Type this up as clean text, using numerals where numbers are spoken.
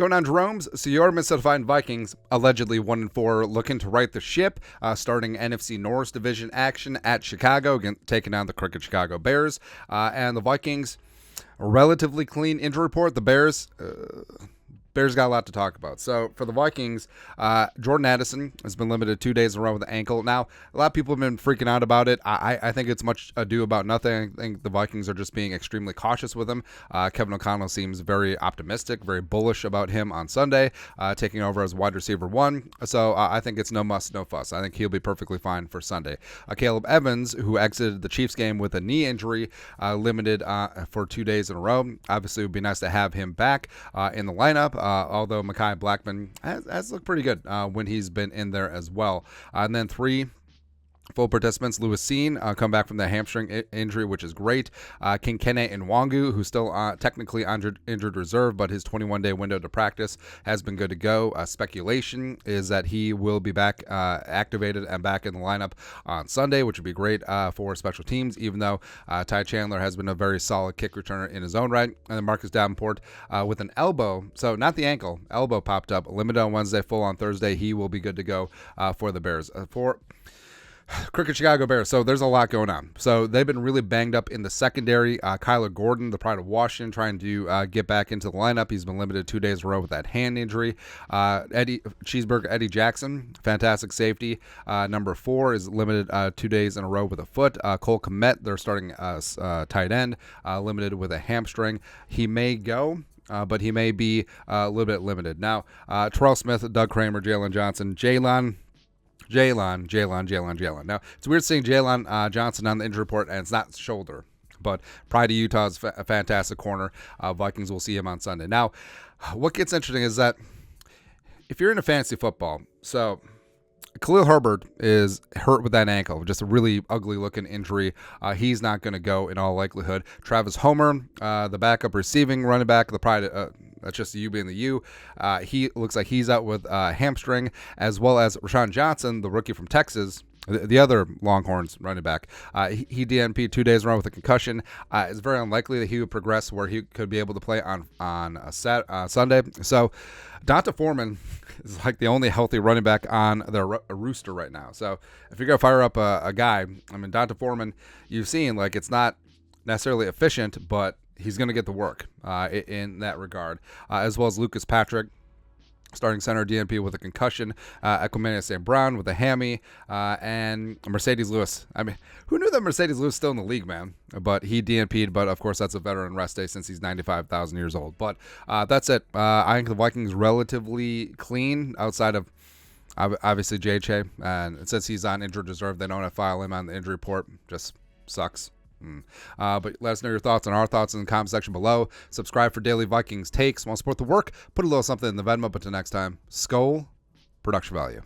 going on, Jerome's? So your Minnesota Vikings, allegedly 1-4, looking to right the ship, starting NFC North Division action at Chicago, taking on the Crooked Chicago Bears. And the Vikings, a relatively clean injury report. The Bears got a lot to talk about. So for the Vikings, Jordan Addison has been limited 2 days in a row with the ankle. Now, a lot of people have been freaking out about it. I think it's much ado about nothing. I think the Vikings are just being extremely cautious with him. Kevin O'Connell seems very optimistic, very bullish about him on Sunday, taking over as wide receiver 1. So I think it's no muss, no fuss. I think he'll be perfectly fine for Sunday. Caleb Evans, who exited the Chiefs game with a knee injury, limited for 2 days in a row. Obviously, it would be nice to have him back in the lineup. Although Mekhi Blackman has looked pretty good when he's been in there as well. And then 3 full participants. Lewis Seen come back from the hamstring injury, which is great. Kinkene Nwangu, who's still technically injured reserve, but his 21-day window to practice has been good to go. Speculation is that he will be back activated and back in the lineup on Sunday, which would be great for special teams, even though Ty Chandler has been a very solid kick returner in his own right. And then Marcus Davenport with an elbow, so not the ankle, elbow popped up, limited on Wednesday, full on Thursday. He will be good to go for the Bears. For Crooked Chicago Bears. So there's a lot going on. So they've been really banged up in the secondary. Kyler Gordon, the pride of Washington, trying to get back into the lineup. He's been limited 2 days in a row with that hand injury. Eddie Jackson, fantastic safety. Number 4 is limited 2 days in a row with a foot. Cole Kmet, their starting tight end, limited with a hamstring. He may go. But he may be a little bit limited. Now, Terrell Smith, Doug Kramer, Jalen Johnson, Jalen. Now, it's weird seeing Jalen Johnson on the injury report, and it's not shoulder. But Pride of Utah is a fantastic corner. Vikings will see him on Sunday. Now, what gets interesting is that if you're into fantasy football, so Khalil Herbert is hurt with that ankle, just a really ugly-looking injury. He's not going to go in all likelihood. Travis Homer, the backup receiving running back, the pride. That's just the U being the U. He looks like he's out with hamstring, as well as Rashawn Johnson, the rookie from Texas, the other Longhorns running back. He DNP'd 2 days in a row with a concussion. It's very unlikely that he would progress where he could be able to play on a Sunday. So Donta Foreman is like the only healthy running back on the rooster right now. So if you're going to fire up a guy, I mean, Donta Foreman, you've seen, like, it's not necessarily efficient, but he's going to get the work in that regard, as well as Lucas Patrick, starting center DNP with a concussion, Equimania St. Brown with a hammy, and Mercedes Lewis. I mean, who knew that Mercedes Lewis still in the league, man? But he DNP'd, but of course that's a veteran rest day since he's 95,000 years old. But that's it. I think the Vikings relatively clean outside of obviously JJ, and since he's on injured reserve, they don't have to file him on the injury report. Just sucks. But let us know your thoughts on our thoughts in the comment section below. Subscribe for daily Vikings takes. Want to support the work? Put a little something in the Venmo. But till next time, Skol, production value.